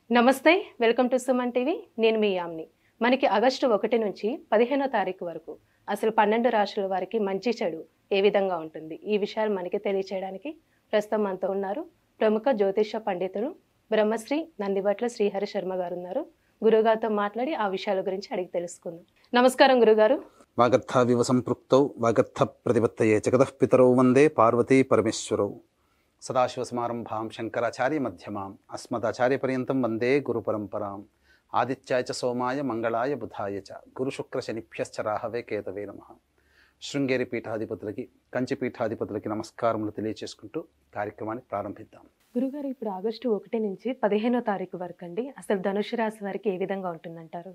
నమస్తే. Welcome to Suman TV. నేను మీ యామ్ని. మనకి ఆగస్టు 1 నుంచి 15వ తారీఖు వరకు అసలు 12 రాశుల వారికి మంచి చెడు ఏ విధంగా ఉంటుంది? ఈ విషయాలు మనకి తెలియచేయడానికి ప్రస్తుతం మనతో ఉన్నారు ప్రముఖ జ్యోతిష పండితులు బ్రహ్మశ్రీ నందిబట్ల శ్రీహరి శర్మ గారు ఉన్నారు. గురుగారితో మాట్లాడి ఆ విషయాల గురించి అడిగి తెలుసుకుందాం. నమస్కారం గురుగారు. వాగర్థావివ సంపృక్తౌ వాగర్థ ప్రతిపత్తయే జగతః పితరౌ వందే పార్వతీ పరమేశ్వరౌ సదాశివసమారంభాం శంకరాచార్య మధ్యమాం అస్మదాచార్యపర్యంతం వందే గురుపరంపరాం ఆదిత్యాయ చ సోమాయ మంగళాయ బుధాయ చ గురుశుక్రశనిభ్యశ్చ రాహవే కేతవే నమః. శృంగేరి పీఠాధిపతులకి కంచి పీఠాధిపతులకి నమస్కారములు తెలియచేసుకుంటూ కార్యక్రమాన్ని ప్రారంభిద్దాం. గురుగారు, ఇప్పుడు ఆగస్టు 1 నుంచి 15వ తారీఖు వరకు అండి అసలు ధనుసు రాశి వారికి ఏ విధంగా ఉంటుందంటారు?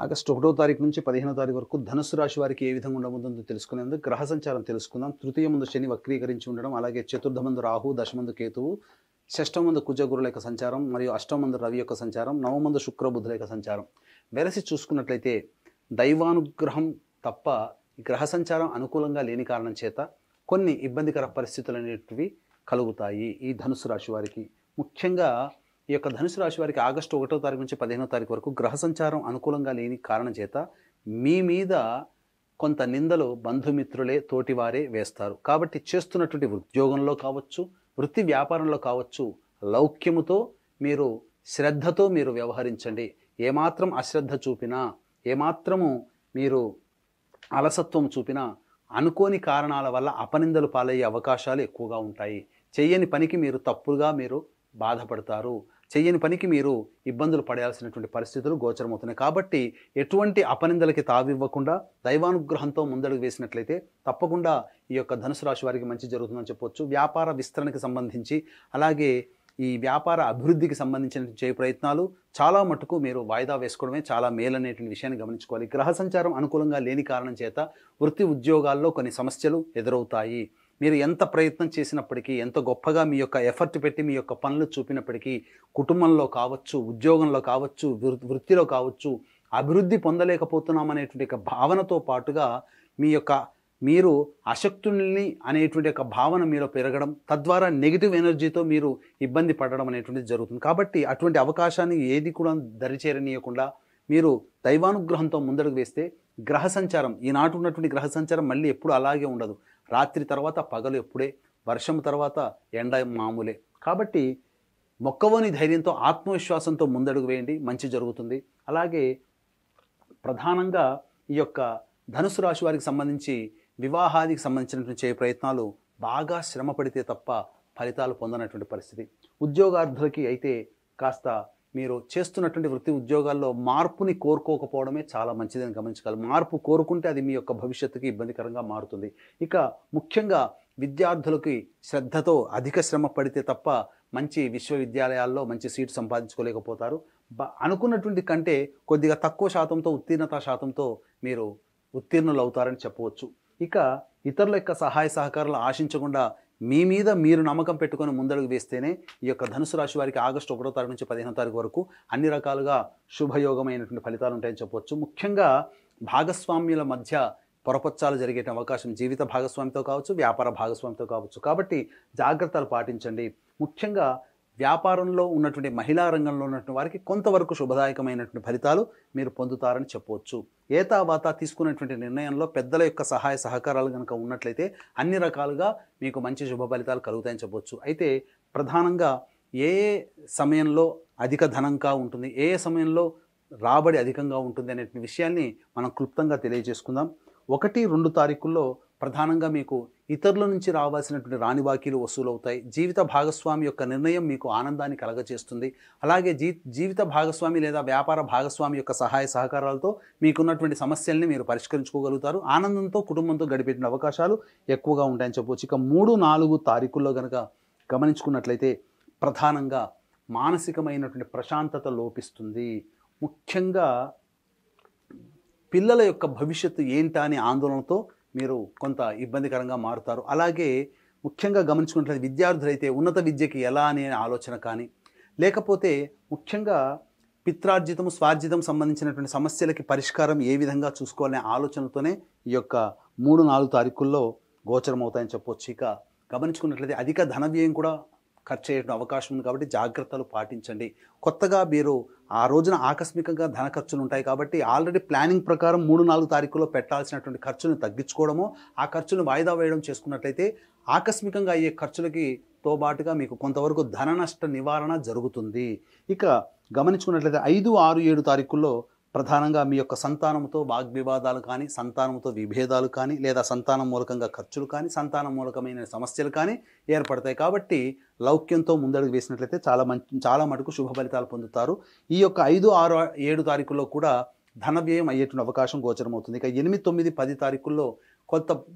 ఆగస్టు 1వ తారీఖు నుంచి 15వ తారీఖు వరకు ధనుసు రాశి వారికి ఏ విధంగా ఉండబోతుందో తెలుసుకునేందుకు గ్రహ సంచారం తెలుసుకుందాం. తృతీయ ముందు శని వక్రీకరించి ఉండడం, అలాగే చతుర్థ మందు రాహు, దశమందు కేతువు, షష్టమ మందు కుజ గురుల యొక్క సంచారం, మరియు అష్టమ మందు రవి యొక్క సంచారం, నవమందు శుక్ర బుధుల యొక్క సంచారం వెరసి చూసుకున్నట్లయితే దైవానుగ్రహం తప్ప గ్రహ సంచారం అనుకూలంగా లేని కారణం చేత కొన్ని ఇబ్బందికర పరిస్థితులు అనేటివి కలుగుతాయి ఈ ధనుసు రాశి వారికి. ముఖ్యంగా ఈ యొక్క ధనుసు రాశి వారికి ఆగస్టు 1వ తారీఖు నుంచి 15వ తారీఖు వరకు గ్రహ సంచారం అనుకూలంగా లేని కారణం చేత మీ మీద కొంత నిందలు బంధుమిత్రులే తోటివారే వేస్తారు. కాబట్టి చేస్తున్నటువంటి ఉద్యోగంలో కావచ్చు, వృత్తి వ్యాపారంలో కావచ్చు, లౌక్యముతో మీరు శ్రద్ధతో మీరు వ్యవహరించండి. ఏమాత్రం అశ్రద్ధ చూపినా, ఏమాత్రము మీరు అలసత్వం చూపినా అనుకోని కారణాల వల్ల అపనిందలు పాలయ్యే అవకాశాలు ఎక్కువగా ఉంటాయి. చెయ్యని పనికి మీరు తప్పుగా మీరు బాధపడతారు. చెయ్యని పనికి మీరు ఇబ్బందులు పడాల్సినటువంటి పరిస్థితులు గోచరమవుతున్నాయి. కాబట్టి ఎటువంటి అపనిందలకి తావివ్వకుండా దైవానుగ్రహంతో ముందడుగు వేసినట్లయితే తప్పకుండా ఈ యొక్క ధనుసు రాశి వారికి మంచి జరుగుతుందని చెప్పొచ్చు. వ్యాపార విస్తరణకి సంబంధించి, అలాగే ఈ వ్యాపార అభివృద్ధికి సంబంధించిన చేయ ప్రయత్నాలు చాలా మటుకు మీరు వాయిదా వేసుకోవడమే చాలా మేలనేటువంటి విషయాన్ని గమనించుకోవాలి. గ్రహ సంచారం అనుకూలంగా లేని కారణం చేత వృత్తి ఉద్యోగాల్లో కొన్ని సమస్యలు ఎదురవుతాయి. మీరు ఎంత ప్రయత్నం చేసినప్పటికీ, ఎంత గొప్పగా మీ యొక్క ఎఫర్ట్ పెట్టి మీ యొక్క పనులు చూపినప్పటికీ, కుటుంబంలో కావచ్చు, ఉద్యోగంలో కావచ్చు, వృత్తిలో కావచ్చు, అభివృద్ధి పొందలేకపోతున్నాం అనేటువంటి ఒక భావనతో పాటుగా మీరు అశక్తుల్ని అనేటువంటి ఒక భావన మీలో పెరగడం, తద్వారా నెగిటివ్ ఎనర్జీతో మీరు ఇబ్బంది పడడం అనేటువంటిది జరుగుతుంది. కాబట్టి అటువంటి అవకాశాన్ని ఏది కూడా దరిచేరనీయకుండా మీరు దైవానుగ్రహంతో ముందడుగు వేస్తే గ్రహ సంచారం, ఈనాటి ఉన్నటువంటి గ్రహ సంచారం మళ్ళీ ఎప్పుడు అలాగే ఉండదు. రాత్రి తర్వాత పగలు ఎప్పుడే, వర్షం తర్వాత ఎండ మామూలే. కాబట్టి మొక్కవోని ధైర్యంతో ఆత్మవిశ్వాసంతో ముందడుగు వేయండి, మంచి జరుగుతుంది. అలాగే ప్రధానంగా ఈ యొక్క ధనుసు రాశి వారికి సంబంధించి వివాహానికి సంబంధించినటువంటి చేయ ప్రయత్నాలు బాగా శ్రమ పడితే తప్ప ఫలితాలు పొందనటువంటి పరిస్థితి. ఉద్యోగార్థులకి అయితే కాస్త మీరు చేస్తున్నటువంటి వృత్తి ఉద్యోగాల్లో మార్పుని కోరుకోకపోవడమే చాలా మంచిదని గమనించగలరు. మార్పు కోరుకుంటే అది మీ యొక్క భవిష్యత్తుకి ఇబ్బందికరంగా మారుతుంది. ఇక ముఖ్యంగా విద్యార్థులకి శ్రద్ధతో అధిక శ్రమ పడితే తప్ప మంచి విశ్వవిద్యాలయాల్లో మంచి సీటు సంపాదించుకోలేకపోతారు. అనుకున్నటువంటి కంటే కొద్దిగా తక్కువ శాతంతో, ఉత్తీర్ణత శాతంతో మీరు ఉత్తీర్ణులు అవుతారని చెప్పవచ్చు. ఇక ఇతరుల యొక్క సహాయ సహకారాలు ఆశించకుండా మీ మీద మీరు నమ్మకం పెట్టుకొని ముందడుగు వేస్తేనే ఈ యొక్క ధనుసు రాశి వారికి ఆగస్టు 1వ తారీఖు నుంచి 15వ తారీఖు వరకు అన్ని రకాలుగా శుభయోగమైనటువంటి ఫలితాలు ఉంటాయని చెప్పవచ్చు. ముఖ్యంగా భాగస్వామ్యుల మధ్య పొరపచ్చాలు జరిగే అవకాశం, జీవిత భాగస్వామితో కావచ్చు, వ్యాపార భాగస్వామితో కావచ్చు. కాబట్టి జాగ్రత్తలు పాటించండి. ముఖ్యంగా వ్యాపారంలో ఉన్నటువంటి మహిళా రంగంలో ఉన్నటువంటి వారికి కొంతవరకు శుభదాయకమైనటువంటి ఫలితాలు మీరు పొందుతారని చెప్పవచ్చు. ఏతావాతా తీసుకున్నటువంటి నిర్ణయంలో పెద్దల యొక్క సహాయ సహకారాలు కనుక ఉన్నట్లయితే అన్ని రకాలుగా మీకు మంచి శుభ ఫలితాలు కలుగుతాయని చెప్పవచ్చు. అయితే ప్రధానంగా ఏ సమయంలో అధిక ధనంగా ఉంటుంది, ఏ సమయంలో రాబడి అధికంగా ఉంటుంది అనే విషయాన్ని మనం క్లుప్తంగా తెలియజేసుకుందాం. 1, 2 తారీఖుల్లో ప్రధానంగా మీకు ఇతరుల నుంచి రావాల్సినటువంటి రాని బాకీలు వసూలవుతాయి. జీవిత భాగస్వామి యొక్క నిర్ణయం మీకు ఆనందాన్ని కలగజేస్తుంది. అలాగే జీవిత భాగస్వామి లేదా వ్యాపార భాగస్వామి యొక్క సహాయ సహకారాలతో మీకున్నటువంటి సమస్యల్ని మీరు పరిష్కరించుకోగలుగుతారు. ఆనందంతో కుటుంబంతో గడిపేటువంటి అవకాశాలు ఎక్కువగా ఉంటాయని చెప్పవచ్చు. ఇక 3, 4 తారీఖుల్లో కనుక గమనించుకున్నట్లయితే ప్రధానంగా మానసికమైనటువంటి ప్రశాంతత లోపిస్తుంది. ముఖ్యంగా పిల్లల యొక్క భవిష్యత్తు ఏంటా అనే ఆందోళనతో మీరు కొంత ఇబ్బందికరంగా మారుతారు. అలాగే ముఖ్యంగా గమనించుకున్నట్లయితే విద్యార్థులైతే ఉన్నత విద్యకి ఎలా అనే ఆలోచన కానీ, లేకపోతే ముఖ్యంగా పిత్రార్జితం, స్వార్జితం సంబంధించినటువంటి సమస్యలకి పరిష్కారం ఏ విధంగా చూసుకోవాలనే ఆలోచనతోనే ఈ యొక్క 3, 4 తారీఖుల్లో గోచరం అవుతాయని చెప్పొచ్చు. ఇక గమనించుకున్నట్లయితే అధిక ధన వ్యయం కూడా ఖర్చు అయ్యే అవకాశం ఉంది కాబట్టి జాగ్రత్తలు పాటించండి. కొత్తగా మీరు ఆ రోజున ఆకస్మికంగా ధన ఖర్చులు ఉంటాయి కాబట్టి ఆల్రెడీ ప్లానింగ్ ప్రకారం 3-4 తారీఖుల్లో పెట్టాల్సినటువంటి ఖర్చులను తగ్గించుకోవడము, ఆ ఖర్చులను వాయిదా వేయడం చేసుకున్నట్లయితే ఆకస్మికంగా అయ్యే ఖర్చులకి తోబాటుగా మీకు కొంతవరకు ధన నష్ట నివారణ జరుగుతుంది. ఇక గమనించుకున్నట్లయితే 5, 6, 7 తారీఖుల్లో ప్రధానంగా మీ యొక్క సంతానంతో వాగ్వివాదాలు కానీ, సంతానంతో విభేదాలు కానీ, లేదా సంతానం మూలకంగా ఖర్చులు కానీ, సంతానం మూలకమైన సమస్యలు కానీ ఏర్పడతాయి. కాబట్టి లౌక్యంతో ముందడుగు వేసినట్లయితే చాలా మటుకు శుభ ఫలితాలు పొందుతారు. ఈ యొక్క 5, 6, 7 తారీఖుల్లో కూడా ధన వ్యయం అయ్యేటువంటి అవకాశం గోచరమవుతుంది. ఇక 8, 9, 10 తారీఖుల్లో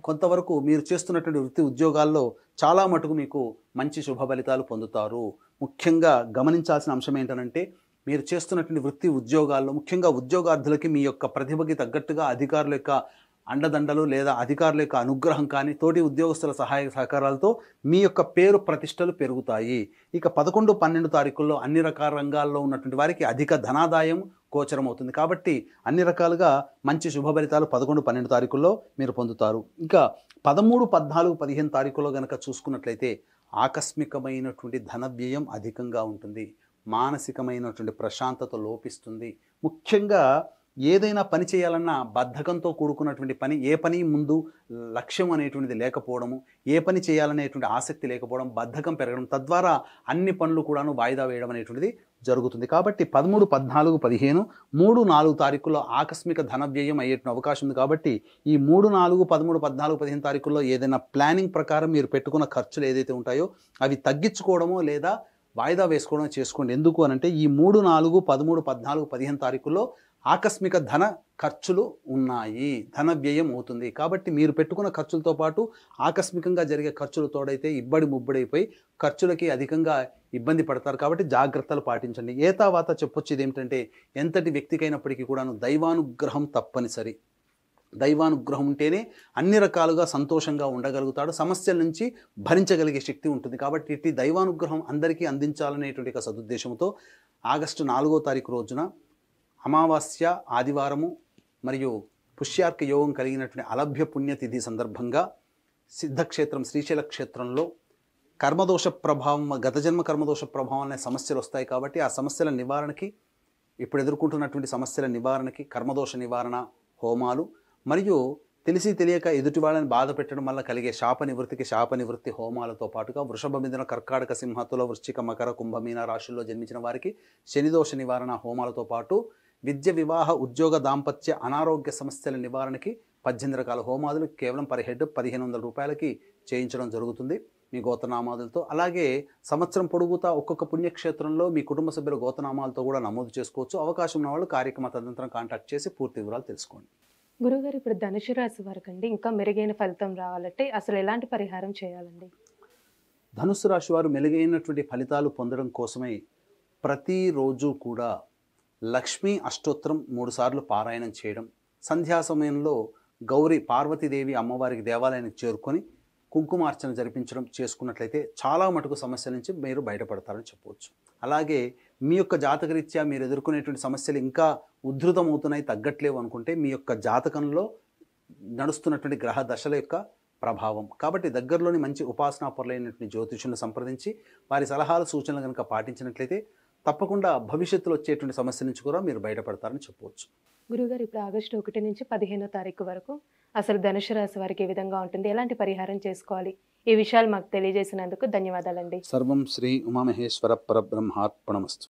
కొంతవరకు మీరు చేస్తున్నటువంటి వృత్తి ఉద్యోగాల్లో చాలా మటుకు మీకు మంచి శుభ ఫలితాలు పొందుతారు. ముఖ్యంగా గమనించాల్సిన అంశం ఏంటంటే మీరు చేస్తున్నటువంటి వృత్తి ఉద్యోగాల్లో ముఖ్యంగా ఉద్యోగార్థులకి మీ యొక్క ప్రతిభకి తగ్గట్టుగా అధికారుల యొక్క అండదండలు లేదా అధికారుల యొక్క అనుగ్రహం కానీ, తోటి ఉద్యోగస్తుల సహాయ సహకారాలతో మీ యొక్క పేరు ప్రతిష్టలు పెరుగుతాయి. ఇక 11, 12 తారీఖుల్లో అన్ని రకాల రంగాల్లో ఉన్నటువంటి వారికి అధిక ధనాదాయం గోచరమవుతుంది. కాబట్టి అన్ని రకాలుగా మంచి శుభ ఫలితాలు 11, 12 తారీఖుల్లో మీరు పొందుతారు. ఇంకా 13, 14, 15 తారీఖుల్లో కనుక చూసుకున్నట్లయితే ఆకస్మికమైనటువంటి ధన వ్యయం అధికంగా ఉంటుంది. మానసికమైనటువంటి ప్రశాంతత లోపిస్తుంది. ముఖ్యంగా ఏదైనా పని చేయాలన్నా బద్ధకంతో కూడుకున్నటువంటి పని, ఏ పని ముందు లక్ష్యం అనేటువంటిది లేకపోవడము, ఏ పని చేయాలనేటువంటి ఆసక్తి లేకపోవడం, బద్ధకం పెరగడం, తద్వారా అన్ని పనులు కూడాను వాయిదా వేయడం అనేటువంటిది జరుగుతుంది. కాబట్టి 13, 14, 15, 3, 4 తారీఖుల్లో ఆకస్మిక ధన వ్యయం అయ్యేటువంటి అవకాశం ఉంది. కాబట్టి ఈ 3, 4, 13, 14, 15 తారీఖుల్లో ఏదైనా ప్లానింగ్ ప్రకారం మీరు పెట్టుకున్న ఖర్చులు ఏదైతే ఉంటాయో అవి తగ్గించుకోవడమో లేదా వాయిదా వేసుకోవడం చేసుకోండి. ఎందుకు అనంటే ఈ 3, 4, 13, 14, 15 తారీఖుల్లో ఆకస్మిక ధన ఖర్చులు ఉన్నాయి, ధన వ్యయం అవుతుంది. కాబట్టి మీరు పెట్టుకున్న ఖర్చులతో పాటు ఆకస్మికంగా జరిగే ఖర్చులు తోడైతే ఇబ్బడి ముబ్బడైపోయి ఖర్చులకి అధికంగా ఇబ్బంది పడతారు. కాబట్టి జాగ్రత్తలు పాటించండి. ఏతావాత చెప్పొచ్చేది ఏమిటంటే ఎంతటి వ్యక్తికైనప్పటికీ కూడాను దైవానుగ్రహం తప్పనిసరి. దైవానుగ్రహం ఉంటేనే అన్ని రకాలుగా సంతోషంగా ఉండగలుగుతాడు, సమస్యల నుంచి భరించగలిగే శక్తి ఉంటుంది. కాబట్టి ఇట్టి దైవానుగ్రహం అందరికీ అందించాలనేటువంటి ఒక సదుద్దేశంతో ఆగస్టు 4వ తారీఖు రోజున అమావాస్య ఆదివారము మరియు పుష్యార్క యోగం కలిగినటువంటి అలభ్య పుణ్యతిథి సందర్భంగా సిద్ధక్షేత్రం శ్రీశైల క్షేత్రంలో కర్మదోష ప్రభావం, గత జన్మ కర్మదోష ప్రభావం అనే సమస్యలు వస్తాయి. కాబట్టి ఆ సమస్యల నివారణకి, ఇప్పుడు ఎదుర్కొంటున్నటువంటి సమస్యల నివారణకి కర్మదోష నివారణ హోమాలు మరియు తెలిసి తెలియక ఎదుటి వాళ్ళని బాధ పెట్టడం వల్ల కలిగే శాప నివృత్తి హోమాలతో పాటుగా వృషభ, మిథున, కర్కాటక, సింహ, తుల, వృశ్చిక, మకర, కుంభ, మీన రాశుల్లో జన్మించిన వారికి శనిదోష నివారణ హోమాలతో పాటు విద్య, వివాహ, ఉద్యోగ, దాంపత్య, అనారోగ్య సమస్యల నివారణకి 18 రకాల హోమాదులు కేవలం పర్ హెడ్ 1500 రూపాయలకి చేయించడం జరుగుతుంది మీ గోత్రనామాదులతో. అలాగే సంవత్సరం పొడుగుతా ఒక్కొక్క పుణ్యక్షేత్రంలో మీ కుటుంబ సభ్యుల గోత్రనామాలతో కూడా నమోదు చేసుకోవచ్చు. అవకాశం ఉన్న వాళ్ళు కార్యక్రమ తదనంతరం కాంటాక్ట్ చేసి పూర్తి వివరాలు తెలుసుకోండి. గురుగారు, ఇప్పుడు ధనుసు రాశి వారికి అండి ఇంకా మెరుగైన ఫలితం రావాలంటే అసలు ఎలాంటి పరిహారం చేయాలండి? ధనుసు రాశి వారు మెరుగైనటువంటి ఫలితాలు పొందడం కోసమై ప్రతిరోజు కూడా లక్ష్మీ అష్టోత్తరం 3 సార్లు పారాయణం చేయడం, సంధ్యా సమయంలో గౌరీ పార్వతీదేవి అమ్మవారికి దేవాలయానికి చేరుకొని కుంకుమార్చన జరిపించడం చేసుకున్నట్లయితే చాలా మటుకు సమస్యల నుంచి మీరు బయటపడతారని చెప్పవచ్చు. అలాగే మీ యొక్క జాతకరీత్యా మీరు ఎదుర్కొనేటువంటి సమస్యలు ఇంకా ఉధృతమవుతున్నాయి, తగ్గట్లేవు అనుకుంటే మీ యొక్క జాతకంలో నడుస్తున్నటువంటి గ్రహ దశల యొక్క ప్రభావం. కాబట్టి దగ్గరలోని మంచి ఉపాసనాపరులైనటువంటి జ్యోతిషులను సంప్రదించి వారి సలహాలు సూచనలు కనుక పాటించినట్లయితే తప్పకుండా భవిష్యత్తులో వచ్చేటువంటి సమస్య నుంచి కూడా మీరు బయటపడతారని చెప్పవచ్చు. గురుగారు, ఇప్పుడు ఆగస్టు 1 నుంచి 15వ తారీఖు వరకు అసలు ధనుసు రాశి వారికి ఏ విధంగా ఉంటుంది, ఎలాంటి పరిహారం చేసుకోవాలి, ఈ విషయాలు మాకు తెలియజేసినందుకు ధన్యవాదాలండి. సర్వం శ్రీ ఉమామహేశ్వర పరబ్రహ్మార్పణమస్తు.